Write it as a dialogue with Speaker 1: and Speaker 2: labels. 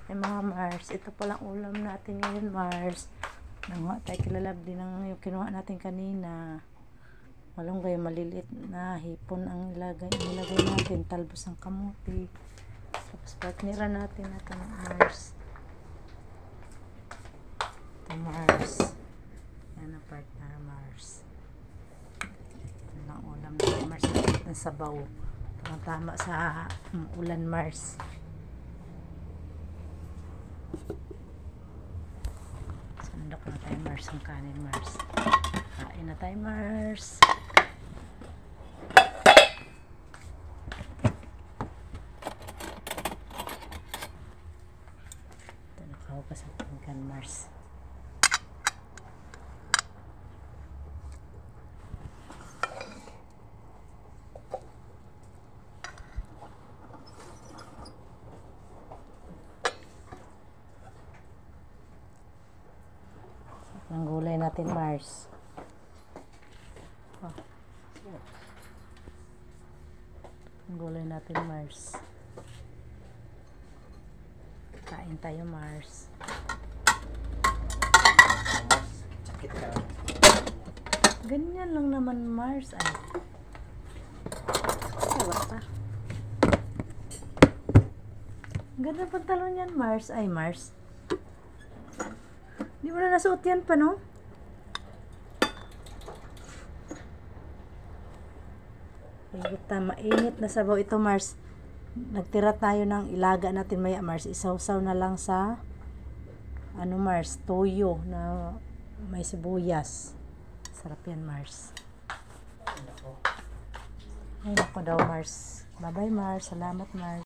Speaker 1: Ay mga Mars, ito palang ulam natin ngayon Mars. Nanguha tayo kilalab din ng yung kinuha natin kanina. Malunggay, maliliit na hipon ang nilagay natin. Talbos ng kamuti. Tapos partnera natin ito ng Mars. Ito Mars. Yan ang partner Mars. Yan ang ulam natin Mars. Ang sabaw. Tama sa ulan Mars. Sandok na tayo Mars ang kanin Mars. Kain na tayo Mars. Ito nakahugas ang pinggan Mars. Ang gulay natin Mars. Ang gulay natin Mars. Kain tayo Mars. Ganyan lang naman Mars. Ay. Ewan pa. Ganda pantalon yan Mars. Ay Mars. Di mo na nasuot yan pa, no? Mainit na sabaw ito, Mars. Nagtira tayo ng ilaga natin maya, Mars. Isawsaw na lang sa ano, Mars, toyo na may sibuyas. Sarap yan, Mars. Ay, nako daw, Mars. Bye-bye, Mars. Salamat, Mars.